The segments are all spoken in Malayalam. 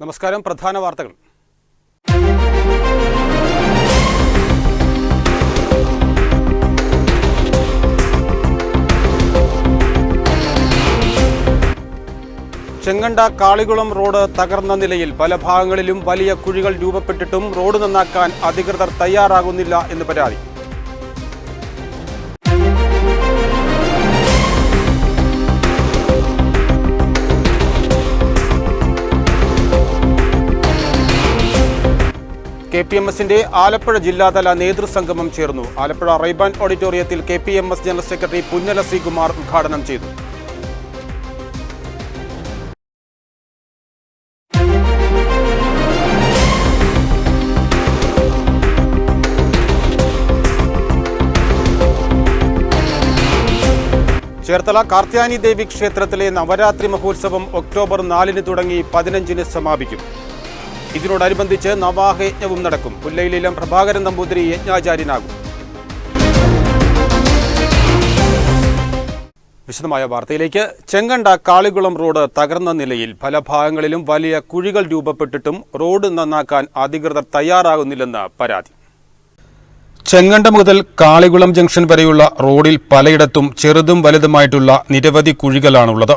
നമസ്കാരം. പ്രധാന വാർത്തകൾ. ചെങ്ങണ്ട കാളികുളം റോഡ് തകർന്ന നിലയിൽ പല ഭാഗങ്ങളിലും വലിയ കുഴികൾ രൂപപ്പെട്ടിട്ടും റോഡ് നന്നാക്കാൻ അധികൃതർ തയ്യാറാകുന്നില്ല എന്ന് പരാതി. KPMSന്റെ ആലപ്പുഴ ജില്ലാതല നേതൃസംഗമം ചേർന്നു. ആലപ്പുഴ റൈബാൻ ഓഡിറ്റോറിയത്തിൽ KPMS general secretary Punnala Sreekumar ഉദ്ഘാടനം ചെയ്തു. ചേർത്തല കാർത്യായനി ദേവി ക്ഷേത്രത്തിലെ നവരാത്രി മഹോത്സവം ഒക്ടോബർ 4 തുടങ്ങി 15 സമാപിക്കും. ഇതിനോടനുബന്ധിച്ച് നവാഹയജ്ഞവും നടക്കും. പുല്ലയിലെല്ലാം പ്രഭാകരൻ നമ്പൂതിരി യജ്ഞാചാര്യനാകും. വിശദമായ വാർത്തയിലേക്ക്. ചെങ്ങണ്ട കാളികുളം റോഡ് തകർന്ന നിലയിൽ പല ഭാഗങ്ങളിലും വലിയ കുഴികൾ രൂപപ്പെട്ടിട്ടും റോഡ് നന്നാക്കാൻ അധികൃതർ തയ്യാറാകുന്നില്ലെന്ന് പരാതി. ചെങ്ങണ്ട മുതൽ കാളികുളം ജംഗ്ഷൻ വരെയുള്ള റോഡിൽ പലയിടത്തും ചെറുതും വലുതുമായിട്ടുള്ള നിരവധി കുഴികളാണുള്ളത്.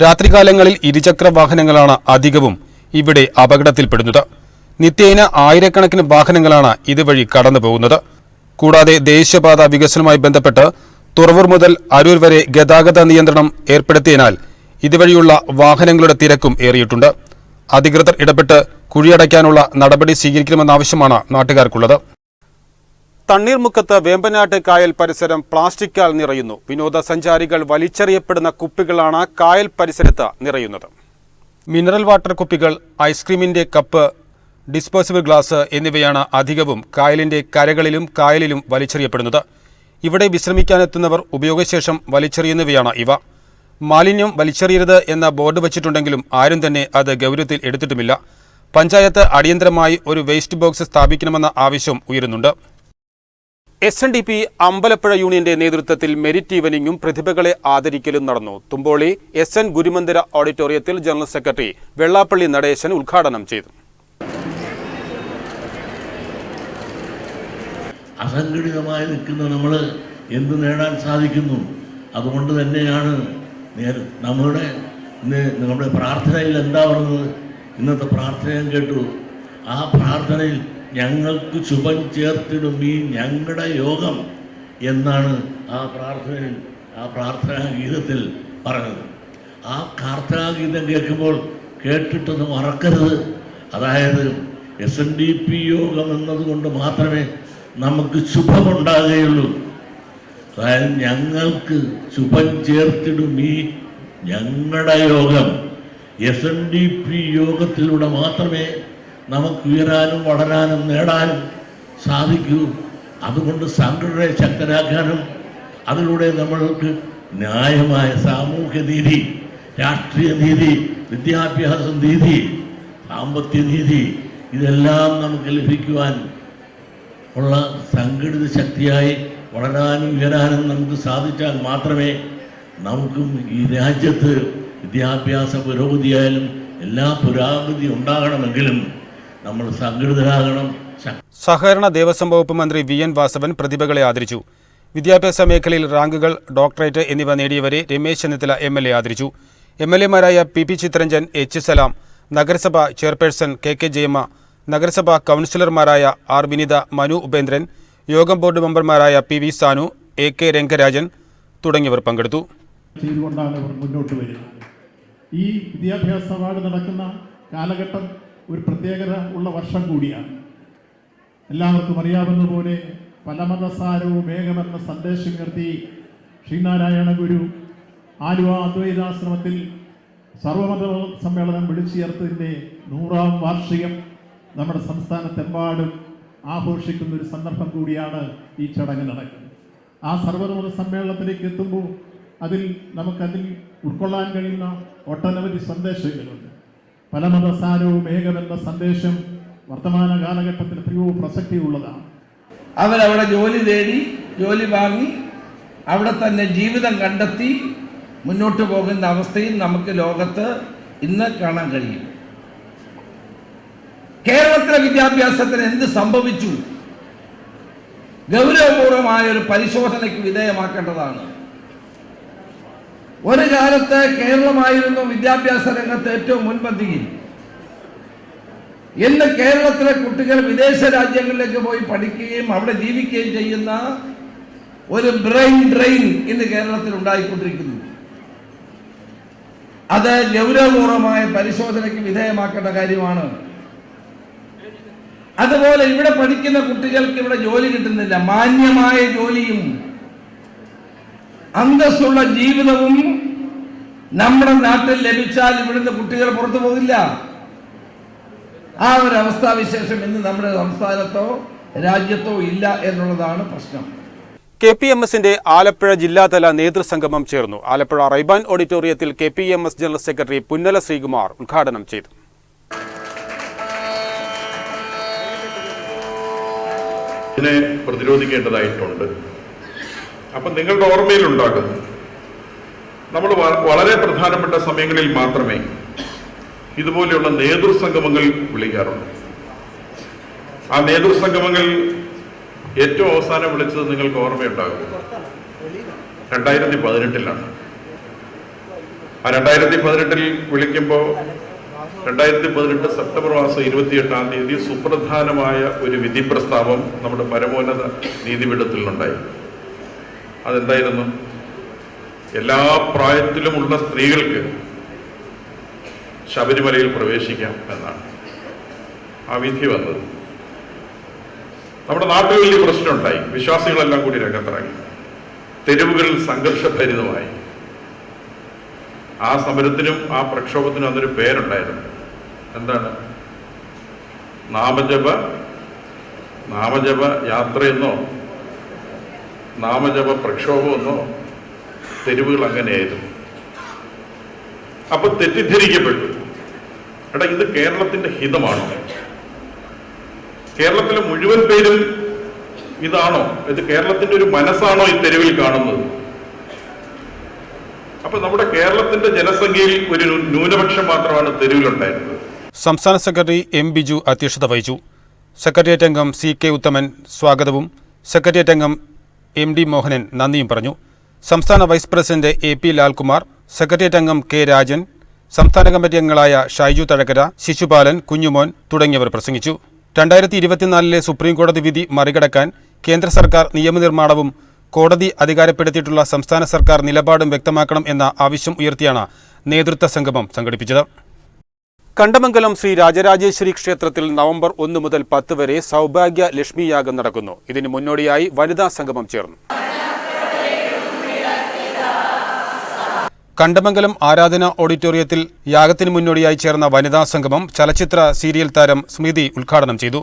രാത്രികാലങ്ങളിൽ ഇരുചക്ര വാഹനങ്ങളാണ് അധികവും ഇവിടെ അപകടത്തിൽപ്പെടുന്നത്. നിത്യേന ആയിരക്കണക്കിന് വാഹനങ്ങളാണ് ഇതുവഴി കടന്നു പോകുന്നത്. കൂടാതെ ദേശീയപാത വികസനവുമായി ബന്ധപ്പെട്ട് തുറവൂർ മുതൽ അരൂർ വരെ ഗതാഗത നിയന്ത്രണം ഏർപ്പെടുത്തിയതിനാൽ ഇതുവഴിയുള്ള വാഹനങ്ങളുടെ തിരക്കും ഏറിയിട്ടുണ്ട്. അധികൃതർ ഇടപെട്ട് കുഴിയടയ്ക്കാനുള്ള നടപടി സ്വീകരിക്കണമെന്ന ആവശ്യമാണ് നാട്ടുകാർക്കുള്ളത്. തണ്ണീർമുക്കത്ത് വേമ്പനാട്ട് കായൽ പരിസരം പ്ലാസ്റ്റിക്കാൽ നിറയുന്നു. വിനോദസഞ്ചാരികൾ വലിച്ചെറിയപ്പെടുന്ന കുപ്പികളാണ് കായൽ പരിസരത്ത് നിറയുന്നത്. മിനറൽ വാട്ടർ കുപ്പികൾ, ഐസ്ക്രീമിന്റെ കപ്പ്, ഡിസ്പോസിബിൾ ഗ്ലാസ് എന്നിവയാണ് അധികവും കായലിന്റെ കരകളിലും കായലിലും വലിച്ചെറിയപ്പെടുന്നത്. ഇവിടെ വിശ്രമിക്കാനെത്തുന്നവർ ഉപയോഗശേഷം വലിച്ചെറിയുന്നവയാണ് ഇവ. മാലിന്യം വലിച്ചെറിയരുത് എന്ന ബോർഡ് വച്ചിട്ടുണ്ടെങ്കിലും ആരും തന്നെ അത് ഗൗരവത്തിൽ എടുത്തിട്ടുമില്ല. പഞ്ചായത്ത് അടിയന്തരമായി ഒരു വേസ്റ്റ് ബോക്സ് സ്ഥാപിക്കണമെന്ന ആവശ്യം ഉയരുന്നുണ്ട്. SNDP അമ്പലപ്പുഴ യൂണിയന്റെ നേതൃത്വത്തിൽ മെരിറ്റ് ഈവനിങ്ങും പ്രതിഭകളെ ആദരിക്കലും നടന്നു. തുമ്പോളി SN ഗുരുമന്ദിര ഓഡിറ്റോറിയത്തിൽ ജനറൽ സെക്രട്ടറി വെള്ളാപ്പള്ളി നടേശൻ ഉദ്ഘാടനം ചെയ്തു. അസംഘടിതമായി നിൽക്കുന്ന നമ്മൾ എന്ത് നേടാൻ സാധിക്കുന്നു? അതുകൊണ്ട് തന്നെയാണ് നമ്മുടെ പ്രാർത്ഥനയിൽ എന്താ പറഞ്ഞത്? ഇന്നത്തെ പ്രാർത്ഥന കേട്ടു. ആ പ്രാർത്ഥനയിൽ ഞങ്ങൾക്ക് ശുഭം ചേർത്തിടും ഈ ഞങ്ങളുടെ യോഗം എന്നാണ് ആ പ്രാർത്ഥനാ ഗീതത്തിൽ പറഞ്ഞത്. ആ പ്രാർത്ഥനാ ഗീതം കേൾക്കുമ്പോൾ കേട്ടിട്ടൊന്ന് മറക്കരുത്. അതായത് SNDP യോഗം എന്നതുകൊണ്ട് മാത്രമേ നമുക്ക് ശുഭമുണ്ടാകുകയുള്ളൂ. അതായത് ഞങ്ങൾക്ക് ശുഭം ചേർത്തിടും ഈ ഞങ്ങളുടെ യോഗം. SNDP യോഗത്തിലൂടെ മാത്രമേ നമുക്ക് ഉയരാനും വളരാനും നേടാനും സാധിക്കൂ. അതുകൊണ്ട് സംഘടനയെ ശക്തരാക്കാനും അതിലൂടെ നമ്മൾക്ക് ന്യായമായ സാമൂഹ്യ നീതി, രാഷ്ട്രീയ നീതി, വിദ്യാഭ്യാസ നീതി, സാമ്പത്തിക നീതി ഇതെല്ലാം നമുക്ക് ലഭിക്കുവാൻ ഉള്ള സംഘടിത ശക്തിയായി വളരാനും ഉയരാനും നമുക്ക് സാധിച്ചാൽ മാത്രമേ നമുക്കും ഈ രാജ്യത്ത് വിദ്യാഭ്യാസ പുരോഗതിയായാലും എല്ലാ പുരോഗതി ഉണ്ടാകണമെങ്കിലും നമ്മൾ സംഘടിതരാകണം. സഹകരണ ദേവസ്വം വകുപ്പ് മന്ത്രി VN വാസവൻ പ്രതിഭകളെ ആദരിച്ചു. വിദ്യാഭ്യാസ മേഖലയിൽ റാങ്കുകൾ, ഡോക്ടറേറ്റ് എന്നിവ നേടിയവരെ രമേശ് ചെന്നിത്തല MLA ആദരിച്ചു. MLAമാരായ PP ചിത്തരഞ്ജൻ, H സലാം, നഗരസഭ ചെയർപേഴ്സൺ KK ജയമ്മ, നഗരസഭാ കൗൺസിലർമാരായ R വിനിത, മനു ഉപേന്ദ്രൻ, യോഗം ബോർഡ് മെമ്പർമാരായ PV സാനു, AK രംഗരാജൻ തുടങ്ങിയവർ പങ്കെടുത്തു. മുന്നോട്ട് വരുന്നത് ഈ വിദ്യാഭ്യാസ അവാർഡ് നടക്കുന്ന കാലഘട്ടം ഒരു പ്രത്യേകത ഉള്ള വർഷം കൂടിയാണ്. എല്ലാവർക്കും അറിയാവുന്നതുപോലെ പലമതസാരവും ഏകമെന്ന സന്ദേശം ഉയർത്തി ശ്രീനാരായണ ഗുരു ആലുവ അദ്വൈതാശ്രമത്തിൽ സർവമത സമ്മേളനം വിളിച്ചു ചേർത്തതിൻ്റെ 100ാം വാർഷികം നമ്മുടെ സംസ്ഥാനത്തെമ്പാടും ആഘോഷിക്കുന്ന ഒരു സന്ദർഭം കൂടിയാണ് ഈ ചടങ്ങ് നടക്കുന്നത്. ആ സർവമത സമ്മേളനത്തിലേക്ക് എത്തുമ്പോൾ നമുക്കതിൽ ഉൾക്കൊള്ളാൻ കഴിയുന്ന ഒട്ടനവധി സന്ദേശങ്ങളുണ്ട്. പലമതസാരവും ഏകമെന്ന സന്ദേശം വർത്തമാന കാലഘട്ടത്തിൽ എത്രയോ പ്രസക്തിയുള്ളതാണ്. അവരവിടെ ജോലി തേടി, ജോലി വാങ്ങി, അവിടെ തന്നെ ജീവിതം കണ്ടെത്തി മുന്നോട്ട് പോകുന്ന അവസ്ഥയും നമുക്ക് ലോകത്ത് ഇന്ന് കാണാൻ കഴിയും. കേരളത്തിലെ വിദ്യാഭ്യാസത്തിന് എന്ത് സംഭവിച്ചു? ഗൗരവപൂർവമായ ഒരു പരിശോധനയ്ക്ക് വിധേയമാക്കേണ്ടതാണ്. ഒരു കാലത്ത് കേരളമായിരുന്നു വിദ്യാഭ്യാസ രംഗത്ത് ഏറ്റവും മുൻപന്തിയിൽ. ഇന്ന് കേരളത്തിലെ കുട്ടികൾ വിദേശ രാജ്യങ്ങളിലേക്ക് പോയി പഠിക്കുകയും അവിടെ ജീവിക്കുകയും ചെയ്യുന്ന ഒരു ബ്രെയിൻ ഡ്രെയിൻ ഇന്ന് കേരളത്തിൽ ഉണ്ടായിക്കൊണ്ടിരിക്കുന്നു. അത് ഗൗരവപൂർവമായ പരിശോധനയ്ക്ക് വിധേയമാക്കേണ്ട കാര്യമാണ്. അതുപോലെ ഇവിടെ പഠിക്കുന്ന കുട്ടികൾക്ക് ഇവിടെ ജോലി കിട്ടുന്നില്ല. മാന്യമായ ജോലിയും അന്തസ്സുള്ള ജീവിതവും നമ്മുടെ നാട്ടിൽ ലഭിച്ചാൽ ഇവിടുന്ന് കുട്ടികൾ പുറത്തു പോകില്ല. ആ ഒരു അവസ്ഥാവിശേഷം ഇന്ന് നമ്മുടെ സംസ്ഥാനത്തോ രാജ്യത്തോ ഇല്ല എന്നുള്ളതാണ് പ്രശ്നം. KPMSന്റെ ആലപ്പുഴ ജില്ലാതല നേതൃസംഗമം ചേർന്നു. ആലപ്പുഴ റൈബാൻ ഓഡിറ്റോറിയത്തിൽ KPMS general secretary Punnala Sreekumar ഉദ്ഘാടനം ചെയ്തു. ഇതിനെ പ്രതിരോധിക്കേണ്ടതായിട്ടുണ്ട്. അപ്പം നിങ്ങളുടെ ഓർമ്മയിലുണ്ടാകും, നമ്മൾ വളരെ പ്രധാനപ്പെട്ട സമയങ്ങളിൽ മാത്രമേ ഇതുപോലെയുള്ള നേതൃസംഗമങ്ങൾ വിളിക്കാറുള്ളൂ. ആ നേതൃസംഗമങ്ങൾ ഏറ്റവും അവസാനം വിളിച്ചത് നിങ്ങൾക്ക് ഓർമ്മയുണ്ടാകും 2018 ആ 2018 വിളിക്കുമ്പോൾ 2018 സെപ്റ്റംബർ മാസം 28 സുപ്രധാനമായ ഒരു വിധി പ്രസ്താവം നമ്മുടെ പരമോന്നത നീതിപീഠത്തിലുണ്ടായി. അതെന്തായിരുന്നു? എല്ലാ പ്രായത്തിലുമുള്ള സ്ത്രീകൾക്ക് ശബരിമലയിൽ പ്രവേശിക്കാം എന്നാണ് ആ വിധി വന്നത്. നമ്മുടെ നാട്ടിൽ വലിയ പ്രശ്നമുണ്ടായി. വിശ്വാസികളെല്ലാം കൂടി രംഗത്തിറങ്ങി. തെരുവുകളിൽ സംഘർഷഭരിതമായി. ആ സമരത്തിനും ആ പ്രക്ഷോഭത്തിനും അന്നൊരു പേരുണ്ടായിരുന്നു. എന്താണ്? നാമജപ യാത്രയെന്നോ നാമജപ പ്രക്ഷോഭമെന്നോ തെരുവുകൾ അങ്ങനെയായിരുന്നു. അപ്പൊ തെറ്റിദ്ധരിക്കപ്പെട്ടു. എടാ, ഇത് കേരളത്തിന്റെ ഹിതമാണോ? കേരളത്തിലെ മുഴുവൻ പേരും ഇതാണോ? ഇത് കേരളത്തിന്റെ ഒരു മനസ്സാണോ ഈ തെരുവിൽ കാണുന്നത്? അപ്പൊ നമ്മുടെ കേരളത്തിന്റെ ജനസംഖ്യയിൽ ഒരു ന്യൂനപക്ഷം മാത്രമാണ് തെരുവിലുണ്ടായിരുന്നത്. സംസ്ഥാന സെക്രട്ടറി M. ബിജു അധ്യക്ഷത വഹിച്ചു. സെക്രട്ടേറിയറ്റ് അംഗം CK ഉത്തമൻ സ്വാഗതവും സെക്രട്ടേറിയറ്റ് അംഗം MD മോഹനൻ നന്ദിയും പറഞ്ഞു. സംസ്ഥാന vice president AP Lalkumar, secretariat അംഗം K. രാജൻ, സംസ്ഥാന കമ്മിറ്റി അംഗങ്ങളായ ഷൈജു തഴക്കര, ശിശുപാലൻ, കുഞ്ഞുമോൻ തുടങ്ങിയവർ പ്രസംഗിച്ചു. 2024 സുപ്രീം കോടതി വിധി മറികടക്കാൻ കേന്ദ്ര സർക്കാർ നിയമനിർമ്മാണവും കോടതി അധികാരപ്പെടുത്തിയിട്ടുള്ള സംസ്ഥാന സർക്കാർ നിലപാടും വ്യക്തമാക്കണം എന്ന ആവശ്യം ഉയർത്തിയാണ് നേതൃത്വ സംഗമം സംഘടിപ്പിച്ചത്. കണ്ടമംഗലം ശ്രീ രാജരാജേശ്വരി ക്ഷേത്രത്തിൽ നവംബർ 1 മുതൽ 10 വരെ സൗഭാഗ്യ ലക്ഷ്മി യാഗം നടക്കുന്നു. ഇതിന് മുന്നോടിയായി വനിതാ സംഗമം ചേർന്നു. കണ്ടമംഗലം ആരാധന ഓഡിറ്റോറിയത്തിൽ യാഗത്തിന് മുന്നോടിയായി ചേർന്ന വനിതാ സംഗമം ചലച്ചിത്ര സീരിയൽ താരം സ്മൃതി ഉദ്ഘാടനം ചെയ്തു.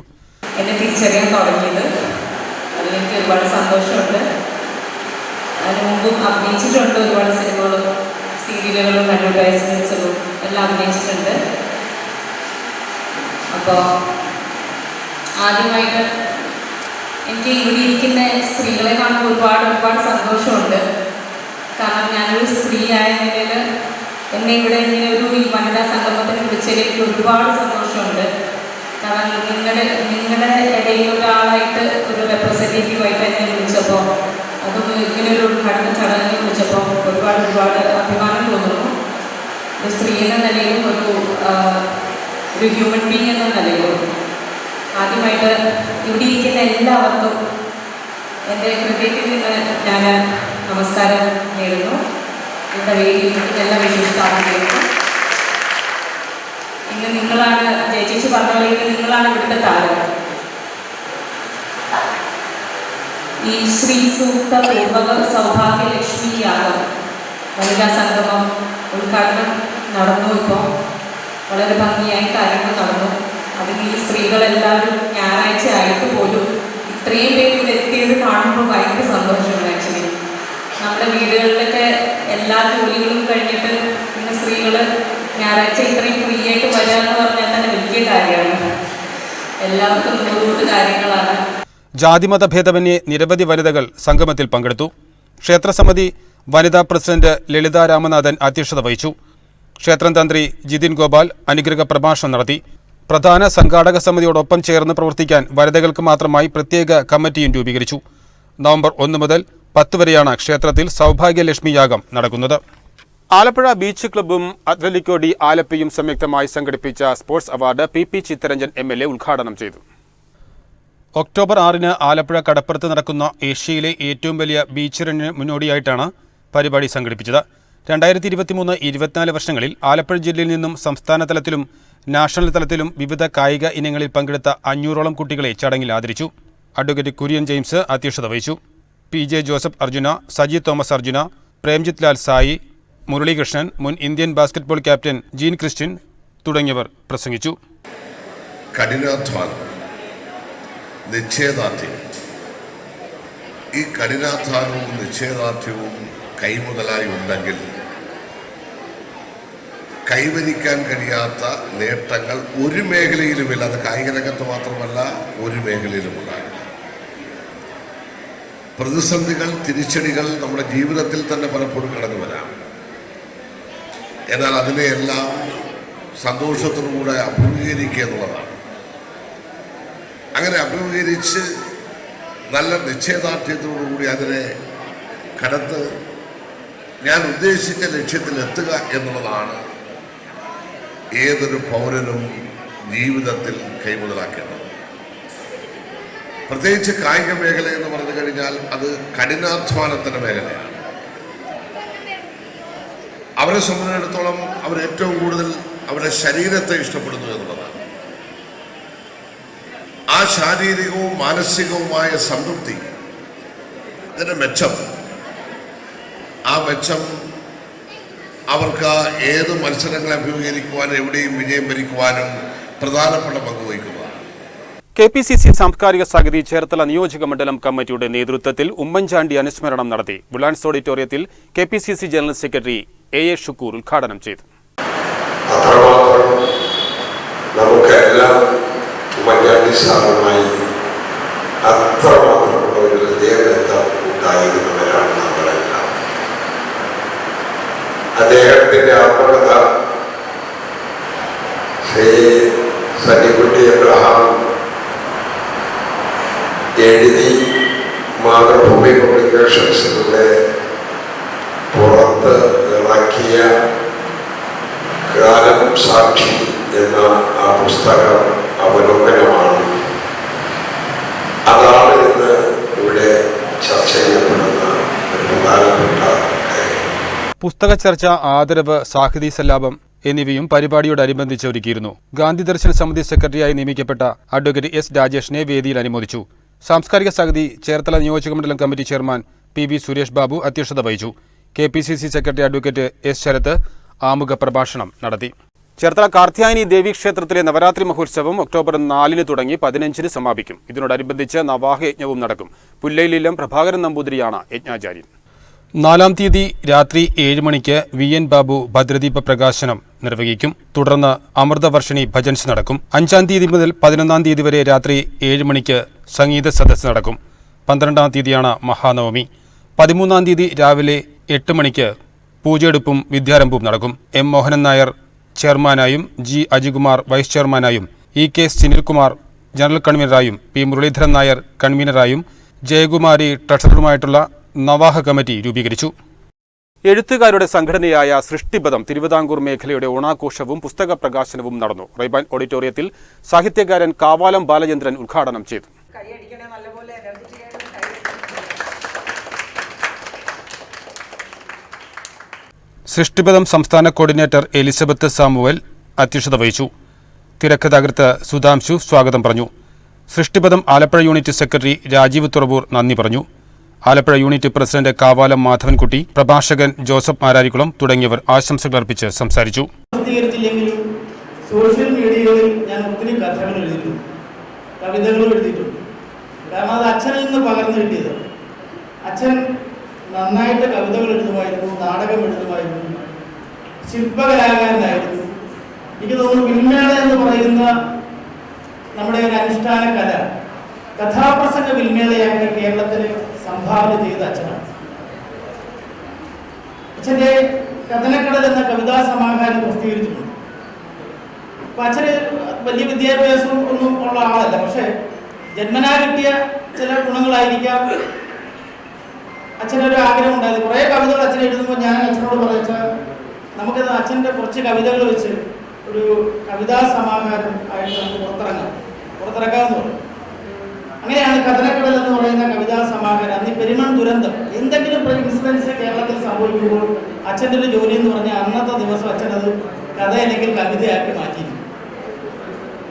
എന്നെ തിരിച്ചറിയാൻ തുടങ്ങിയത് അതിലെനിക്ക് ഒരുപാട് സന്തോഷമുണ്ട്. അതിന് മുമ്പും അഭിനയിച്ചിട്ടുണ്ട്. ഒരുപാട് സിനിമകളും സീരിയലുകളും അഡ്വർടൈസ്മെന്റ്സുകളും എല്ലാം അഭിനയിച്ചിട്ടുണ്ട്. അപ്പോൾ ആദ്യമായിട്ട് എനിക്ക് ഇവിടെ ഇരിക്കുന്ന സ്ത്രീകളെ കാണുമ്പോൾ ഒരുപാട് സന്തോഷമുണ്ട്. കാരണം ഞാനൊരു സ്ത്രീ ആയ നിലയിൽ എന്നെ ഇവിടെ ഇങ്ങനെ ഒരു ഈ വനിതാ സംഗമത്തിന് വിളിച്ചതിൽ എനിക്ക് ഒരുപാട് സന്തോഷമുണ്ട്. കാരണം നിങ്ങളുടെ ഇടയിൽ ഒരാളായിട്ട് ഒരു റെപ്രസെൻറ്റേറ്റീവായിട്ട് എന്നെ വിളിച്ചപ്പോൾ, അതും ഇങ്ങനെ ഒരു ഉദ്ഘാടന ചടങ്ങിൽ വിളിച്ചപ്പോൾ ഒരുപാട് അഭിമാനം തോന്നുന്നു. ഒരു സ്ത്രീ എന്ന നിലയിലും ഒരു ഹ്യൂമൻ ബീങ് എന്ന നിലയിലും ആദ്യമായിട്ട് ഇവിടെ ഇരിക്കുന്ന എല്ലാവർക്കും എൻ്റെ ഹൃദയത്തിൽ നിന്ന് ഞാൻ നമസ്കാരം നേരുന്നു. ഇവിടെ വേദിയിൽ എല്ലാ വിശേഷത്താറുകയും ഇന്ന് നിങ്ങളാണ്, ജയചേച്ചി പറഞ്ഞ പോലെ ഇന്ന് നിങ്ങളാണ് ഇവിടുത്തെ താരം. ഈ ശ്രീ സൂക്ത പൂർവക സൗഭാഗ്യ ലക്ഷ്മി യാഗം വനിതാ സംഗമം ഉദ്ഘാടനം നടന്നു. ഇപ്പോൾ വളരെ ഭംഗിയായി കാര്യങ്ങൾ നടന്നു. അതിന് ഈ സ്ത്രീകളെല്ലാവരും ഞായറാഴ്ച ആയിട്ട് പോലും ഇത്രയും പേര് ഇവിടെ എത്തിയത് കാണുമ്പോൾ ഭയങ്കര സന്തോഷമാണ്. ആക്ച്വലി നമ്മുടെ വീടുകളിലൊക്കെ എല്ലാ ജോലികളും കഴിഞ്ഞിട്ട് ഇന്ന് സ്ത്രീകൾ ഞായറാഴ്ച ഇത്രയും ഫ്രീ ആയിട്ട് വരിക എന്ന് പറഞ്ഞാൽ തന്നെ വലിയ കാര്യമാണ്. എല്ലാവർക്കും നൂറുകൂട്ട് കാര്യങ്ങളാണ്. ജാതിമത ഭേദമന്യേ നിരവധി വനിതകൾ സംഗമത്തിൽ പങ്കെടുത്തു. ക്ഷേത്രസമിതി വനിതാ പ്രസിഡന്റ് ലളിത രാമനാഥൻ അധ്യക്ഷത വഹിച്ചു. ക്ഷേത്രം തന്ത്രി ജിതിൻ ഗോപാൽ അനുഗ്രഹ പ്രഭാഷണം നടത്തി. പ്രധാന സംഘാടക സമിതിയോടൊപ്പം ചേർന്ന് പ്രവർത്തിക്കാൻ വനിതകൾക്ക് മാത്രമായി പ്രത്യേക കമ്മിറ്റിയും രൂപീകരിച്ചു. നവംബർ 1 മുതൽ 10 വരെയാണ് ക്ഷേത്രത്തിൽ സൗഭാഗ്യലക്ഷ്മി യാഗം നടക്കുന്നത്. ആലപ്പുഴ ബീച്ച് ക്ലബ്ബും അത്ലറ്റിക്കോ ഡി ആലപ്പയും സംയുക്തമായി സംഘടിപ്പിച്ച sports award PP Chittaranjan MLA ഉദ്ഘാടനം ചെയ്തു. ഒക്ടോബർ 6-ന് ആലപ്പുഴ കടപ്പുറത്ത് നടക്കുന്ന ഏഷ്യയിലെ ഏറ്റവും വലിയ ബീച്ച് റണ്ണിന് മുന്നോടിയായിട്ടാണ് പരിപാടി സംഘടിപ്പിച്ചത്. 2023-24 വർഷങ്ങളിൽ ആലപ്പുഴ ജില്ലയിൽ നിന്നും സംസ്ഥാന തലത്തിലും നാഷണൽ തലത്തിലും വിവിധ കായിക ഇനങ്ങളിൽ പങ്കെടുത്ത 500ഓളം കുട്ടികളെ ചടങ്ങിൽ ആദരിച്ചു. അഡ്വക്കേറ്റ് കുര്യൻ ജെയിംസ് അധ്യക്ഷത വഹിച്ചു. PJ Joseph Arjuna, Saji Thomas Arjuna, Premjith Lal Sai, Muralikrishnan, മുൻ Indian basketball captain Jean Christian തുടങ്ങിയവർ പ്രസംഗിച്ചു. കഠിനാധ്വാനം, നിശ്ചയദാർഢ്യം, ഈ കഠിനാധ്വാനവും നിശ്ചയദാർഢ്യവും കൈമുതലായി ഉണ്ടെങ്കിൽ കൈവരിക്കാൻ കഴിയാത്ത നേട്ടങ്ങൾ ഒരു മേഖലയിലുമില്ല. അത് കായിക രംഗത്ത് മാത്രമല്ല, ഒരു മേഖലയിലുമുണ്ടാകില്ല. പ്രതിസന്ധികൾ, തിരിച്ചടികൾ നമ്മുടെ ജീവിതത്തിൽ തന്നെ പലപ്പോഴും കടന്നു വരാം. എന്നാൽ അതിനെയെല്ലാം സന്തോഷത്തോടുകൂടെ അഭിമുഖീകരിക്കുക എന്നുള്ളതാണ്. അങ്ങനെ അഭിമുഖീകരിച്ച് നല്ല നിശ്ചയദാർഢ്യത്തോടുകൂടി അതിനെ കടന്ന് ഞാൻ ഉദ്ദേശിച്ച ലക്ഷ്യത്തിലെത്തുക എന്നുള്ളതാണ് ഏതൊരു പൗരനും ജീവിതത്തിൽ കൈമുതലാക്കേണ്ടത്. പ്രത്യേകിച്ച് കായിക മേഖല എന്ന് പറഞ്ഞു കഴിഞ്ഞാൽ അത് കഠിനാധ്വാനത്തിൻ്റെ മേഖലയാണ്. അവരെ സംബന്ധിച്ചിടത്തോളം അവർ ഏറ്റവും കൂടുതൽ അവരുടെ ശരീരത്തെ ഇഷ്ടപ്പെടുന്നു എന്നുള്ളതാണ്. ആ ശാരീരികവും മാനസികവുമായ സംതൃപ്തി, അതിൻ്റെ മെച്ചം, ആ മെച്ചം അവർക്ക് ഏത് മത്സരങ്ങളെ അഭിമുഖീകരിക്കുവാനും എവിടെയും വിജയം വരിക്കുവാനും പ്രധാനപ്പെട്ട പങ്ക് വഹിക്കുന്നതാണ്. KPCC സാംസ്കാരിക സാഹിതി ചേർത്തല നിയോജക മണ്ഡലം കമ്മിറ്റിയുടെ നേതൃത്വത്തിൽ ഉമ്മൻചാണ്ടി അനുസ്മരണം നടത്തി. വുളാൻസ് ഓഡിറ്റോറിയത്തിൽ KPCC general secretary A.A. Shukkur ഉദ്ഘാടനം ചെയ്തു. നമുക്കെല്ലാം ഉമ്മൻചാണ്ടി സാറുമായി അത്രമാത്രമുള്ള ഒരു ഹൃദയബന്ധം ഉണ്ടായിരുന്നവരാണ് നമ്മളെല്ലാം. അദ്ദേഹത്തിൻ്റെ ആത്മകഥ ശ്രീ സന്നിക്കുട്ടി എബ്രഹാം എഴുതി മാതൃഭൂമി പബ്ലിക്കേഷൻസിലൂടെ പുറത്ത് ഇറക്കിയ കാലം സാക്ഷി എന്ന ആ പുസ്തകം അവലോകനമാണ്. അതാണ് ഇന്ന് ഇവിടെ ചർച്ച ചെയ്യപ്പെടുന്ന ഒരു പ്രധാനപ്പെട്ട കാര്യം. പുസ്തക ചർച്ച, ആദരവ്, സാഹിതി സല്ലാപം എന്നിവയും പരിപാടിയോടനുബന്ധിച്ച് ഒരുക്കിയിരുന്നു. ഗാന്ധി ദർശൻ സമിതി സെക്രട്ടറിയായി നിയമിക്കപ്പെട്ട അഡ്വക്കേറ്റ് S. രാജേഷിനെ വേദിയിൽ അനുമോദിച്ചു. സാംസ്കാരിക സാഹിതി ചേർത്തല നിയോജക മണ്ഡലം committee chairman PV Suresh Babu അധ്യക്ഷത വഹിച്ചു. KPCC secretary advocate S. Sarath ആമുഖ പ്രഭാഷണം നടത്തി. ചേർത്തല കാർത്യായനി ദേവീക്ഷേത്രത്തിലെ നവരാത്രി മഹോത്സവം ഒക്ടോബർ 4-ന് തുടങ്ങി 15-ന് സമാപിക്കും. ഇതിനോടനുബന്ധിച്ച് നവാഹ യജ്ഞവും നടക്കും. പുല്ലയിലില്ലം പ്രഭാകരൻ നമ്പൂതിരിയാണ് യജ്ഞാചാര്യൻ. 4-ാം തീയതി രാത്രി 7 മണിക്ക് VN ബാബു ഭദ്രദീപ പ്രകാശനം നിർവഹിക്കും. തുടർന്ന് അമൃതവർഷിണി ഭജൻസ് നടക്കും. 5-ാം തീയതി മുതൽ 11-ാം തീയതി വരെ രാത്രി 7 മണിക്ക് സംഗീത സദസ്സ് നടക്കും. 12-ാം തീയതിയാണ് മഹാനവമി. 13-ാം തീയതി രാവിലെ 8 മണിക്ക് പൂജയെടുപ്പും വിദ്യാരംഭവും നടക്കും. M. മോഹനൻ നായർ ചെയർമാനായും G. അജികുമാർ വൈസ് ചെയർമാനായും E.K. സുനിൽകുമാർ ജനറൽ കൺവീനറായും P. മുരളീധരൻ നായർ കൺവീനറായും ജയകുമാരി ട്രഷററുമായിട്ടുള്ള നവാഹ കമ്മിറ്റി രൂപീകരിച്ചു. എഴുത്തുകാരുടെ സംഘടനയായ സൃഷ്ടിപഥം തിരുവിതാംകൂർ മേഖലയുടെ ഓണാഘോഷവും പുസ്തക പ്രകാശനവും നടന്നു. റൈബാൻ ഓഡിറ്റോറിയത്തിൽ സാഹിത്യകാരൻ കാവാലം ബാലചന്ദ്രൻ ഉദ്ഘാടനം ചെയ്തു. സൃഷ്ടിപഥം സംസ്ഥാന കോർഡിനേറ്റർ എലിസബത്ത് സാമുവൽ അധ്യക്ഷത വഹിച്ചു. തിരക്കഥാകൃത്ത് സുധാംശു സ്വാഗതം പറഞ്ഞു. സൃഷ്ടിപഥം ആലപ്പുഴ യൂണിറ്റ് സെക്രട്ടറി രാജീവ് തുറവൂർ നന്ദി പറഞ്ഞു. ആലപ്പുഴ യൂണിറ്റ് പ്രസിഡന്റ് കാവാലം മാധവൻകുട്ടി, പ്രഭാഷകൻ ജോസഫ് മാരാരിക്കുളം തുടങ്ങിയവർ ആശംസകൾ അർപ്പിച്ച് സംസാരിച്ചു. സോഷ്യൽ മീഡിയകളിൽ ഞാൻ ഒത്തിരി കഥകൾ എഴുതിയിട്ടുണ്ട്, കവിതകളും എഴുതിയിട്ടുണ്ട്. കാരണം അത് അച്ഛനിൽ നിന്ന് പകർന്നു കിട്ടിയത്. അച്ഛൻ നന്നായിട്ട് കവിതകൾ എഴുതുമായിരുന്നു, നാടകം എഴുതുമായിരുന്നു, ശില്പകലാകാരനായിരുന്നു. എനിക്ക് തോന്നുന്നു വിൽമേള എന്ന് പറയുന്ന നമ്മുടെ ഒരു അനുഷ്ഠാന കല കഥാപ്രസംഗ വിൽമേളയാക്കി കേരളത്തിന് സംഭാവന ചെയ്ത അച്ഛനാണ്. അച്ഛൻ്റെ കഥനക്കടൽ എന്ന കവിതാ സമാഹാരം പ്രസിദ്ധീകരിച്ചിട്ടുണ്ട്. അപ്പം അച്ഛന് വലിയ വിദ്യാഭ്യാസം ഒന്നും ഉള്ള ആളല്ല, പക്ഷേ ജന്മനാ കിട്ടിയ ചില ഗുണങ്ങളായിരിക്കാം അച്ഛനൊരു ആഗ്രഹം ഉണ്ടായത്. കുറേ കവിതകൾ അച്ഛൻ എഴുതുമ്പോൾ ഞാൻ അച്ഛനോട് പറയാ, നമുക്കത് അച്ഛൻ്റെ കുറച്ച് കവിതകൾ വെച്ച് ഒരു കവിതാ സമാഹാരം ആയിട്ട് നമുക്ക് പുറത്തിറക്കാമെന്ന് പറയും. അങ്ങനെയാണ് കഥനക്കടൽ എന്ന് പറയുന്ന കവിതാ സമാഹാരം. അന്ന് പെരുമൺ ദുരന്തം എന്തെങ്കിലും ഇൻസിഡൻസ് കേരളത്തിൽ സംഭവിക്കുമ്പോൾ അച്ഛൻ്റെ ഒരു ജോലി എന്ന് പറഞ്ഞാൽ അന്നത്തെ ദിവസം അച്ഛനത് കഥ അല്ലെങ്കിൽ കവിതയാക്കി മാറ്റിയിരുന്നു.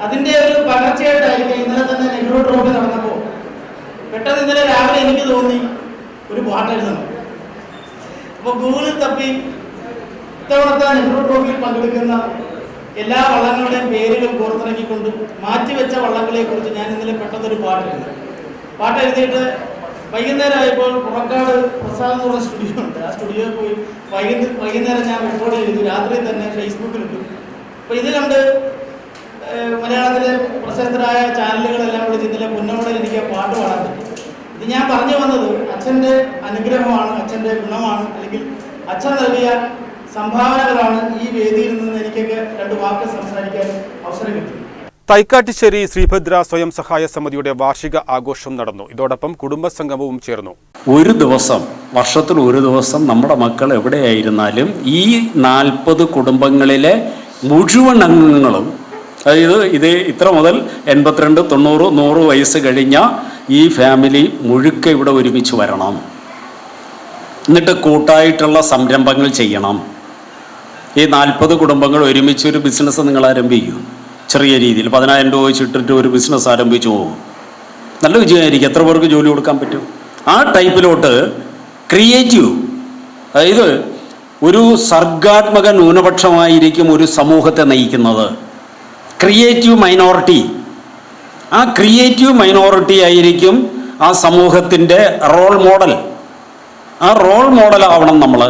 അതിൻ്റെ ഒരു പകർച്ചയായിട്ടായിരിക്കും ഇന്നലെ തന്നെ നെഹ്റു ട്രോഫി നടന്നപ്പോൾ പെട്ടെന്ന് ഇന്നലെ രാവിലെ എനിക്ക് തോന്നി ഒരു പാട്ട് എഴുതണം. അപ്പോൾ ഗൂഗിളിൽ തപ്പി ഇത്തവണത്തെ നെഹ്റു ട്രോഫിയിൽ പങ്കെടുക്കുന്ന എല്ലാ വള്ളങ്ങളുടെയും പേരുകൾ പുറത്തിറക്കിക്കൊണ്ട് മാറ്റിവെച്ച വള്ളങ്ങളെ കുറിച്ച് ഞാൻ ഇന്നലെ പെട്ടെന്നൊരു പാട്ട് എഴുതിയിട്ട് വൈകുന്നേരം ആയപ്പോൾ പുറക്കാട് പ്രസാദ് എന്ന് പറഞ്ഞ സ്റ്റുഡിയോ ഉണ്ട്. ആ സ്റ്റുഡിയോയിൽ പോയി വൈകുന്നേരം ഞാൻ റെക്കോർഡ് ചെയ്തു. രാത്രി തന്നെ ഫേസ്ബുക്കിലിട്ടു. അപ്പോൾ ഇത് കണ്ട് മലയാളത്തിലെ പ്രശസ്തരായ ചാനലുകളെല്ലാം കൂടി ഇന്നലെ മുന്നോടെ എനിക്ക് ആ പാട്ട് പാടാൻ പറ്റും. ഇത് ഞാൻ പറഞ്ഞു വന്നത് അച്ഛൻ്റെ അനുഗ്രഹമാണ്, അച്ഛൻ്റെ ഗുണമാണ്, അല്ലെങ്കിൽ അച്ഛൻ നൽകിയ സംഭാവനകളാണ് ഈ വേദിയിൽ നിന്ന് എനിക്കൊക്കെ രണ്ട് വാക്ക് സംസാരിക്കാൻ അവസരം കിട്ടി. തൈക്കാട്ടുശ്ശേരി ശ്രീഭദ്ര സ്വയം സഹായ സമിതിയുടെ വാർഷിക ആഘോഷം നടന്നു. ഇതോടൊപ്പം കുടുംബസംഗമവും ചേർന്നു. ഒരു ദിവസം, വർഷത്തിൽ ഒരു ദിവസം നമ്മുടെ മക്കൾ എവിടെയായിരുന്നാലും ഈ 40 കുടുംബങ്ങളിലെ മുഴുവൻ അംഗങ്ങളും, അതായത് ഇത്ര മുതൽ 82, 90, 100 വയസ്സ് കഴിഞ്ഞ ഈ ഫാമിലി മുഴുക്കെ ഇവിടെ ഒരുമിച്ച് വരണം. എന്നിട്ട് കൂട്ടായിട്ടുള്ള സംരംഭങ്ങൾ ചെയ്യണം. ഈ 40 കുടുംബങ്ങൾ ഒരുമിച്ച് ഒരു ബിസിനസ് നിങ്ങൾ ആരംഭിക്കൂ. ചെറിയ രീതിയിൽ 10,000 രൂപ വെച്ചിട്ടിട്ട് ഒരു ബിസിനസ് ആരംഭിച്ചു പോകും. നല്ല വിജയമായിരിക്കും. എത്ര പേർക്ക് ജോലി കൊടുക്കാൻ പറ്റും? ആ ടൈപ്പിലോട്ട് ക്രിയേറ്റീവ്, അതായത് ഒരു സർഗാത്മക ന്യൂനപക്ഷമായിരിക്കും ഒരു സമൂഹത്തെ നയിക്കുന്നത്. ക്രിയേറ്റീവ് മൈനോറിറ്റി, ആ ക്രിയേറ്റീവ് മൈനോറിറ്റി ആയിരിക്കും ആ സമൂഹത്തിൻ്റെ റോൾ മോഡൽ. ആ റോൾ മോഡലാവണം നമ്മൾ.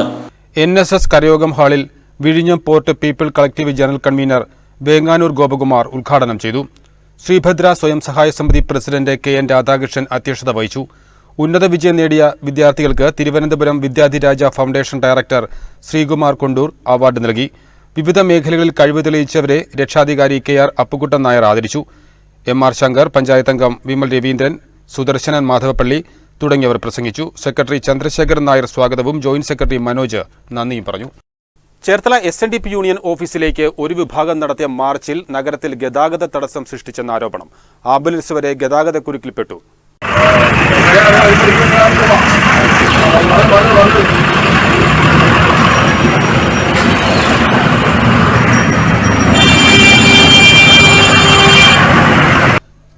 NSS കരയോഗം ഹാളിൽ വിഴിഞ്ഞം port people collective general convener Venganoor Gopakumar ഉദ്ഘാടനം ചെയ്തു. ശ്രീഭദ്ര സ്വയം സഹായ സമിതി പ്രസിഡന്റ് KN രാധാകൃഷ്ണൻ അധ്യക്ഷത വഹിച്ചു. ഉന്നത വിജയം നേടിയ വിദ്യാർത്ഥികൾക്ക് Thiruvananthapuram Vidyadhiraja foundation director Sreekumar contour award നൽകി. വിവിധ മേഖലകളിൽ കഴിവ് തെളിയിച്ചവരെ രക്ഷാധികാരി KR അപ്പുകുട്ടൻ നായർ ആദരിച്ചു. MR ശങ്കർ, പഞ്ചായത്ത് അംഗം വിമൽ രവീന്ദ്രൻ, സുദർശനൻ മാധവപ്പള്ളി തുടങ്ങിയവർ പ്രസംഗിച്ചു. സെക്രട്ടറി ചന്ദ്രശേഖരൻ നായർ സ്വാഗതവും ജോയിന്റ് സെക്രട്ടറി മനോജ് നന്ദിയും പറഞ്ഞു. ചേർത്തല SNDP യൂണിയൻ ഓഫീസിലേക്ക് ഒരു വിഭാഗം നടത്തിയ മാർച്ചിൽ നഗരത്തിൽ ഗതാഗത തടസ്സം സൃഷ്ടിച്ചെന്ന ആരോപണം. ആംബുലൻസ് വരെ ഗതാഗതക്കുരുക്കിൽപ്പെട്ടു.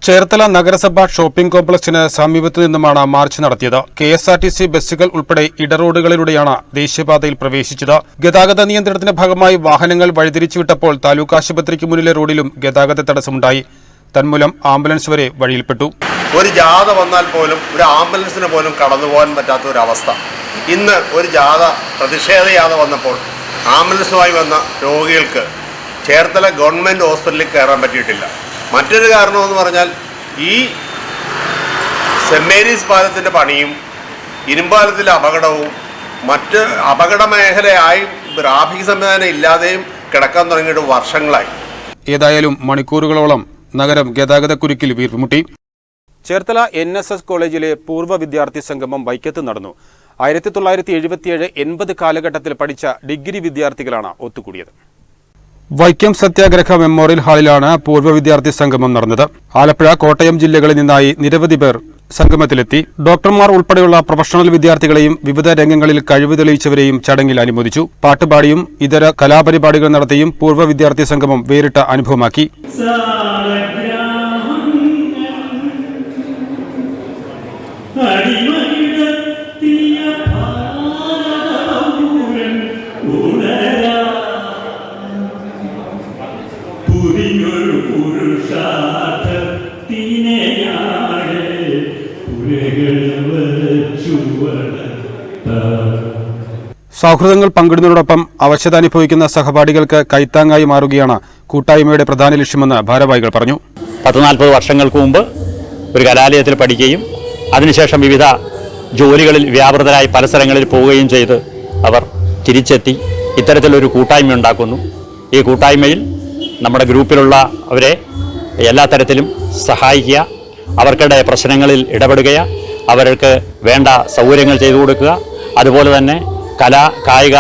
ചേർത്തല നഗരസഭ ഷോപ്പിംഗ് കോംപ്ലക്സിന് സമീപത്തു നിന്നുമാണ് മാർച്ച് നടത്തിയത്. KSRTC ബസ്സുകൾ ഉൾപ്പെടെ ഇടറോഡുകളിലൂടെയാണ് ദേശീയപാതയിൽ പ്രവേശിച്ചത്. ഗതാഗത നിയന്ത്രണത്തിന്റെ ഭാഗമായി വാഹനങ്ങൾ വഴിതിരിച്ചുവിട്ടപ്പോൾ താലൂക്ക് ആശുപത്രിക്ക് മുന്നിലെ റോഡിലും ഗതാഗത തടസ്സമുണ്ടായി. തന്മൂലം ആംബുലൻസ് വരെ വഴിയിൽപ്പെട്ടു. ഒരു ജാഥ വന്നാൽ പോലും ഒരു ആംബുലൻസിന് പോലും കടന്നുപോകാൻ പറ്റാത്ത ഒരവസ്ഥ. ഇന്ന് ഒരു ജാഥ, പ്രതിഷേധ ജാഥ വന്നപ്പോൾ ആംബുലൻസുമായി വന്ന രോഗികൾക്ക് ചേർത്തല ഗവൺമെൻറ് ഹോസ്പിറ്റലിൽ കയറാൻ പറ്റിയിട്ടില്ല. മറ്റൊരു കാരണമെന്ന് പറഞ്ഞാൽ ഈ സെൻറ് മേരീസ് പാലത്തിൻ്റെ പണിയും ഇരുമ്പാലത്തിലെ അപകടവും മറ്റ് അപകട മേഖലയായി ട്രാഫിക് സംവിധാനം ഇല്ലാതെയും കിടക്കാൻ തുടങ്ങിയിട്ട് വർഷങ്ങളായി. ഏതായാലും മണിക്കൂറുകളോളം നഗരം ഗതാഗതക്കുരുക്കിൽ വീർപ്പുമുട്ടി. ചേർത്തല NSS കോളേജിലെ പൂർവ്വ വിദ്യാർത്ഥി സംഗമം വൈക്കത്ത് നടന്നു. 1977-80 കാലഘട്ടത്തിൽ പഠിച്ച ഡിഗ്രി വിദ്യാർത്ഥികളാണ് ഒത്തുകൂടിയത്. വൈക്കം സത്യാഗ്രഹ മെമ്മോറിയൽ ഹാളിലാണ് പൂർവ്വ വിദ്യാർത്ഥി സംഗമം നടന്നത്. ആലപ്പുഴ, കോട്ടയം ജില്ലകളിൽ നിന്നായി നിരവധി പേർ സംഗമത്തിലെത്തി. ഡോക്ടർമാർ ഉൾപ്പെടെയുള്ള പ്രൊഫഷണൽ വിദ്യാർത്ഥികളെയും വിവിധ രംഗങ്ങളിൽ കഴിവ് തെളിയിച്ചവരെയും ചടങ്ങിൽ അനുമോദിച്ചു. പാട്ടുപാടിയും ഇതര കലാപരിപാടികൾ നടത്തിയും പൂർവ്വ വിദ്യാർത്ഥി സംഗമം വേറിട്ട അനുഭവമാക്കി. സൗഹൃദങ്ങൾ പങ്കിടുന്നതോടൊപ്പം അവശത അനുഭവിക്കുന്ന സഹപാഠികൾക്ക് കൈത്താങ്ങായി മാറുകയാണ് കൂട്ടായ്മയുടെ പ്രധാന ലക്ഷ്യമെന്ന് ഭാരവാഹികൾ പറഞ്ഞു. 40 വർഷങ്ങൾക്ക് മുമ്പ് ഒരു കലാലയത്തിൽ പഠിക്കുകയും അതിനുശേഷം വിവിധ ജോലികളിൽ വ്യാപൃതരായി പല സ്ഥലങ്ങളിൽ പോവുകയും ചെയ്ത് അവർ തിരിച്ചെത്തി ഇത്തരത്തിലൊരു കൂട്ടായ്മ ഉണ്ടാക്കുന്നു. ഈ കൂട്ടായ്മയിൽ നമ്മുടെ ഗ്രൂപ്പിലുള്ളവരെ എല്ലാ തരത്തിലും സഹായിക്കുക, അവർക്കിടെ പ്രശ്നങ്ങളിൽ ഇടപെടുക, അവർക്ക് വേണ്ട സൗകര്യങ്ങൾ ചെയ്തു കൊടുക്കുക, അതുപോലെ തന്നെ കായിക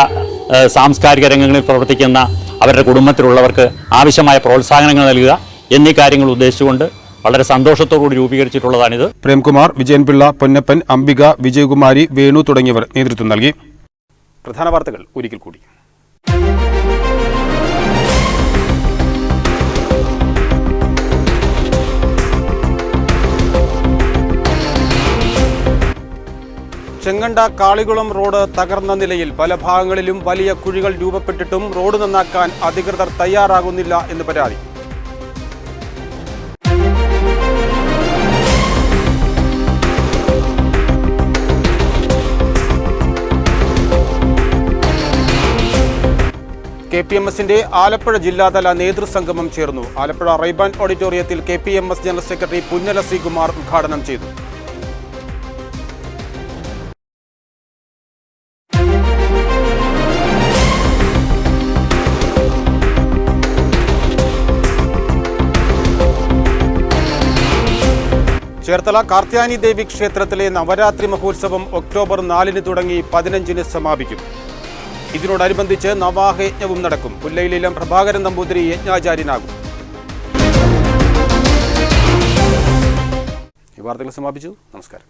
സാംസ്കാരിക രംഗങ്ങളിൽ പ്രവർത്തിക്കുന്ന അവരുടെ കുടുംബത്തിലുള്ളവർക്ക് ആവശ്യമായ പ്രോത്സാഹനങ്ങൾ നൽകുക എന്നീ കാര്യങ്ങൾ ഉദ്ദേശിച്ചുകൊണ്ട് വളരെ സന്തോഷത്തോടുകൂടി രൂപീകരിച്ചിട്ടുള്ളതാണിത്. പ്രേംകുമാർ, വിജയൻപിള്ള, പൊന്നപ്പൻ, അംബിക, വിജയകുമാരി, വേണു തുടങ്ങിയവർ നേതൃത്വം നൽകി. പ്രധാന വാർത്തകൾ ഒരിക്കൽ കൂടി. ചെങ്ങണ്ട കാളികുളം റോഡ് തകർന്ന നിലയിൽ പല ഭാഗങ്ങളിലും വലിയ കുഴികൾ രൂപപ്പെട്ടിട്ടും റോഡ് നന്നാക്കാൻ അധികൃതർ തയ്യാറാകുന്നില്ല എന്ന് പരാതി. KPMSന്റെ ആലപ്പുഴ ജില്ലാതല നേതൃസംഗമം ചേർന്നു. ആലപ്പുഴ റൈബാൻ ഓഡിറ്റോറിയത്തിൽ KPMS general secretary Punnala Sreekumar ഉദ്ഘാടനം ചെയ്തു. ചേർത്തല കാർത്യായനി ദേവി ക്ഷേത്രത്തിലെ നവരാത്രി മഹോത്സവം ഒക്ടോബർ 4 തുടങ്ങി 15 സമാപിക്കും. ഇതിനോടനുബന്ധിച്ച് നവാഹയജ്ഞവും നടക്കും. പുല്ലയിലെല്ലാം പ്രഭാകരൻ നമ്പൂതിരി യജ്ഞാചാര്യനാകും. ഈ വാർത്തകൾ സമാപിച്ചു. നമസ്കാരം.